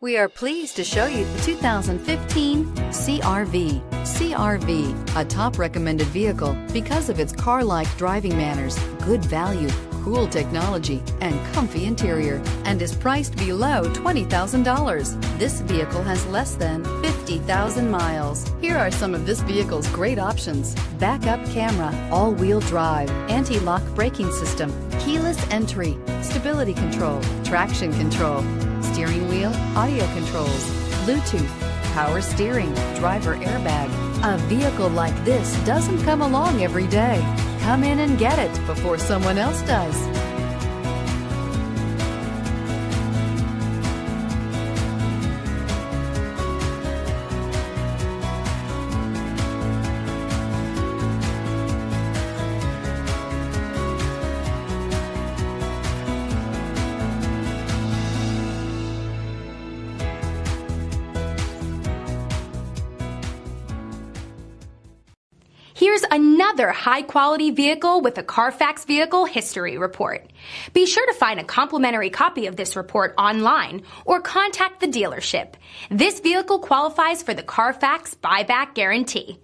We are pleased to show you the 2015 CR-V. CR-V, a top recommended vehicle because of its car-like driving manners, good value, cool technology, and comfy interior, and is priced below $20,000. This vehicle has less than 50,000 miles. Here are some of this vehicle's great options: backup camera, all-wheel drive, anti-lock braking system, keyless entry, stability control, traction control, steering wheel audio controls, Bluetooth, power steering, driver airbag. A vehicle like this doesn't come along every day. Come in and get it before someone else does. Here's another high-quality vehicle with a Carfax Vehicle History Report. Be sure to find a complimentary copy of this report online or contact the dealership. This vehicle qualifies for the Carfax Buyback Guarantee.